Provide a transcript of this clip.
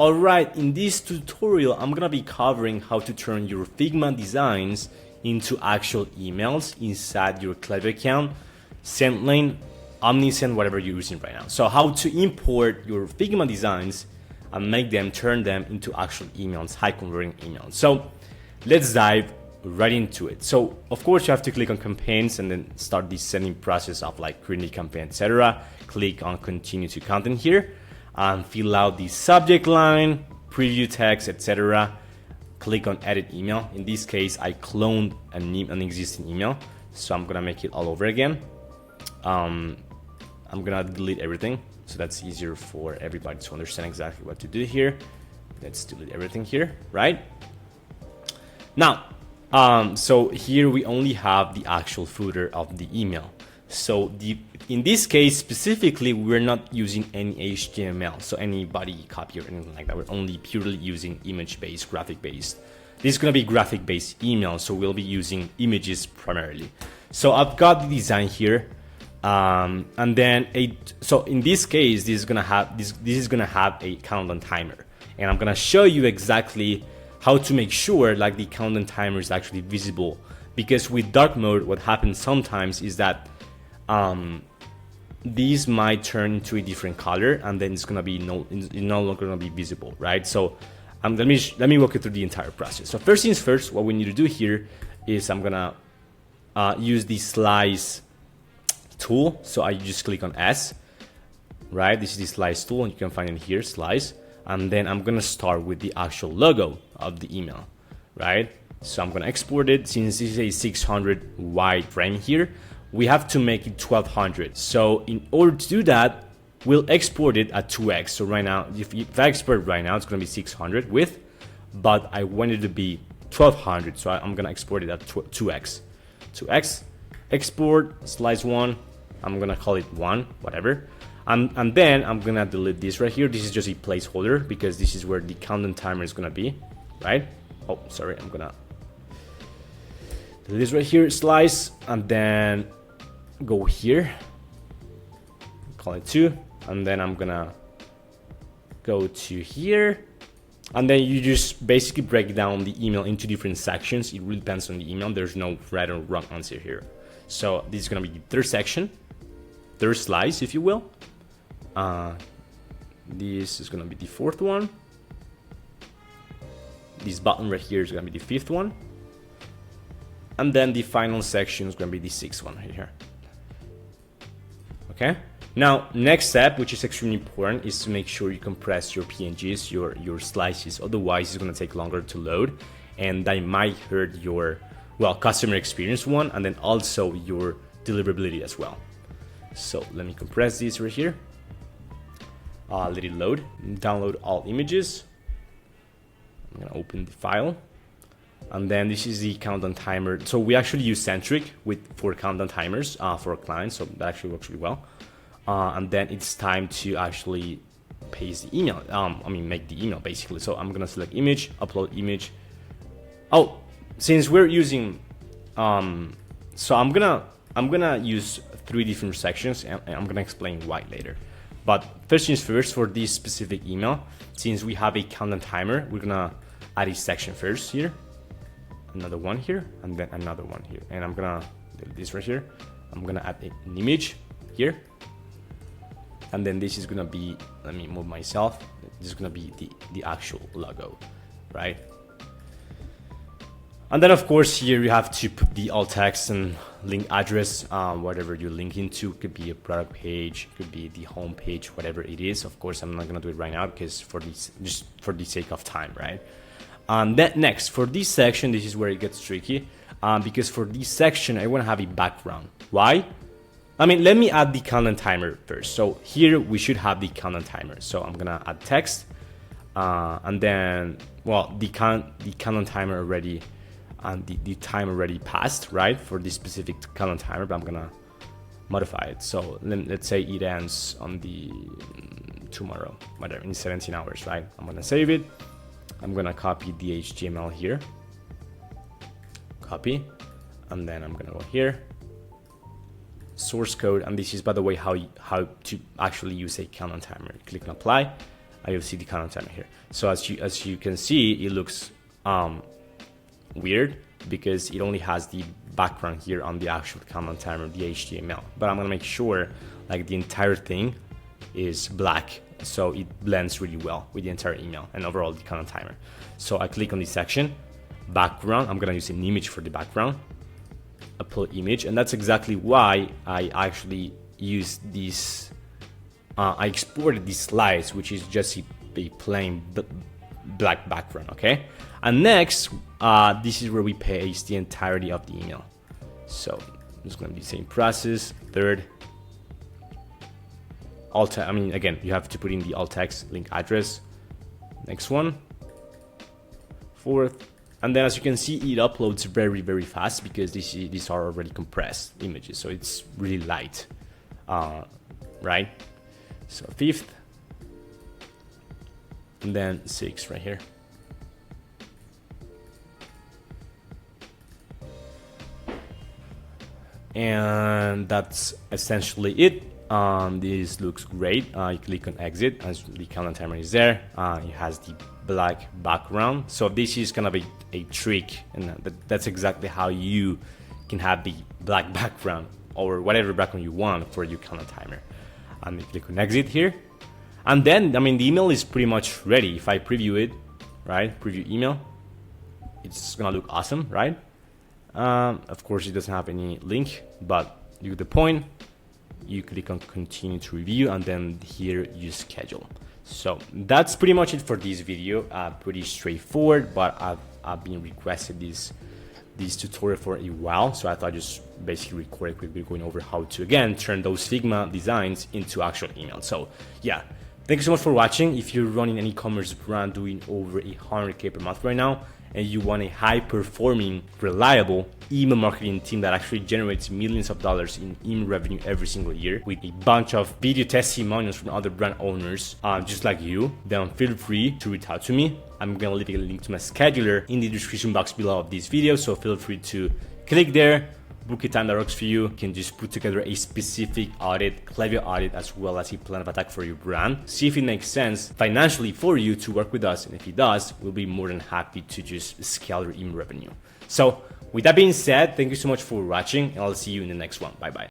Alright, in this tutorial, I'm gonna be covering how to turn your Figma designs into actual emails inside your Klaviyo account, SendLane, OmniSend, whatever you're using right now. So how to import your Figma designs and turn them into actual emails, high converting emails. So let's dive right into it. So of course you have to click on campaigns and then start the sending process of like creating the campaign, etc. Click on continue to content here. Fill out the subject line, preview text, etc. Click on edit email. In this case, I cloned an existing email, so I'm gonna make it all over again. I'm gonna delete everything, so that's easier for everybody to understand exactly what to do here. Let's delete everything here, right? Now, so here we only have the actual footer of the email. So in this case specifically, we're not using any HTML, so any body copy or anything like that. We're only purely using image-based, graphic-based. This is gonna be graphic-based email, so we'll be using images primarily. So I've got the design here, and then so in this case, this is gonna have a countdown timer, and I'm gonna show you exactly how to make sure like the countdown timer is actually visible. Because with dark mode, what happens sometimes is that these might turn into a different color, and then it's gonna be no longer gonna be visible, right? So let me walk you through the entire process. So first things first, what we need to do here is I'm gonna use the slice tool. So I just click on S, right? This is the slice tool, and you can find it here, slice. And then I'm gonna start with the actual logo of the email, right? So I'm gonna export it. Since this is a 600 wide frame here, we have to make it 1200. So in order to do that, we'll export it at 2x. So right now, if I export it right now, it's gonna be 600 width, but I want it to be 1200. So I'm gonna export it at 2x. 2x, export, slice one. I'm gonna call it one, whatever. And then I'm gonna delete this right here. This is just a placeholder because this is where the countdown timer is gonna be, right? Oh, sorry, I'm gonna delete this right here, slice, and then go here, call it 2, and then I'm gonna go to here, and then you just basically break down the email into different sections. It really depends on the email. There's no right or wrong answer here. So this is gonna be the third section, third slice, if you will. This is gonna be the fourth one. This button right here is gonna be the fifth one. And then the final section is gonna be the sixth one right here. Okay. Now, next step, which is extremely important, is to make sure you compress your PNGs, your slices. Otherwise, it's gonna take longer to load, and that might hurt your customer experience one, and then also your deliverability as well. So let me compress this right here. Let it load. Download all images. I'm gonna open the file. And then this is the countdown timer. So we actually use Centric for countdown timers for our clients, so that actually works really well. And then it's time to actually paste the email. Make the email basically. So I'm gonna select image, upload image. Oh, since we're using, so I'm gonna use 3 different sections, and I'm gonna explain why later. But first things first, for this specific email, since we have a countdown timer, we're gonna add a section first here. Another one here, and then another one here, and I'm gonna do this right here. I'm gonna add an image here, and then this is gonna be, let me move myself, this is gonna be the actual logo, right? And then of course here you have to put the alt text and link address, whatever you're linking to. Could be a product page, could be the home page, whatever it is. Of course I'm not gonna do it right now because just for the sake of time, right? Then next, for this section, this is where it gets tricky, because for this section, I want to have a background. Why? Let me add the countdown timer first. So here we should have the countdown timer. So I'm gonna add text, and then, the countdown timer already, and the time already passed, right, for this specific countdown timer, but I'm gonna modify it. So let's say it ends on the tomorrow, whatever, in 17 hours, right? I'm gonna save it. I'm gonna copy the HTML here, copy, and then I'm gonna go here, source code, and this is, by the way, how to actually use a countdown timer. Click on apply, I see the content timer here. So as you can see, it looks weird because it only has the background here on the actual content timer, the HTML. But I'm gonna make sure like the entire thing is black, so it blends really well with the entire email and overall the content timer. So I click on this section, background. I'm gonna use an image for the background, upload image, and that's exactly why I actually use this. I exported these slides, which is just a plain black background, okay? And next, this is where we paste the entirety of the email. So it's gonna be the same process. Third, again, you have to put in the alt text link address. Next one, fourth, and then as you can see, it uploads very, very fast because these are already compressed images, so it's really light, right? So fifth, and then sixth right here. And that's essentially it. This looks great. You click on exit as the content timer is there. It has the black background. So this is kind of a trick, and that's exactly how you can have the black background or whatever background you want for your content timer. And click on exit here. And then, the email is pretty much ready. If I preview it, right, preview email, it's gonna look awesome, right? Of course, it doesn't have any link, but you get the point. You click on continue to review, and then here you schedule. So that's pretty much it for this video. Pretty straightforward, but I've been requested this tutorial for a while, so I thought I'd just basically record a quick video going over how to again turn those Figma designs into actual emails. So yeah, thank you so much for watching. If you're running an e-commerce brand doing over 100K per month right now, and you want a high-performing, reliable email marketing team that actually generates millions of dollars in email revenue every single year with a bunch of video testimonials from other brand owners just like you, then feel free to reach out to me. I'm gonna leave a link to my scheduler in the description box below of this video, so feel free to click there, book a time that works for you. You can just put together a specific audit, Klaviyo audit, as well as a plan of attack for your brand. See if it makes sense financially for you to work with us, and if it does, we'll be more than happy to just scale your email revenue. So with that being said, thank you so much for watching, and I'll see you in the next one. Bye bye.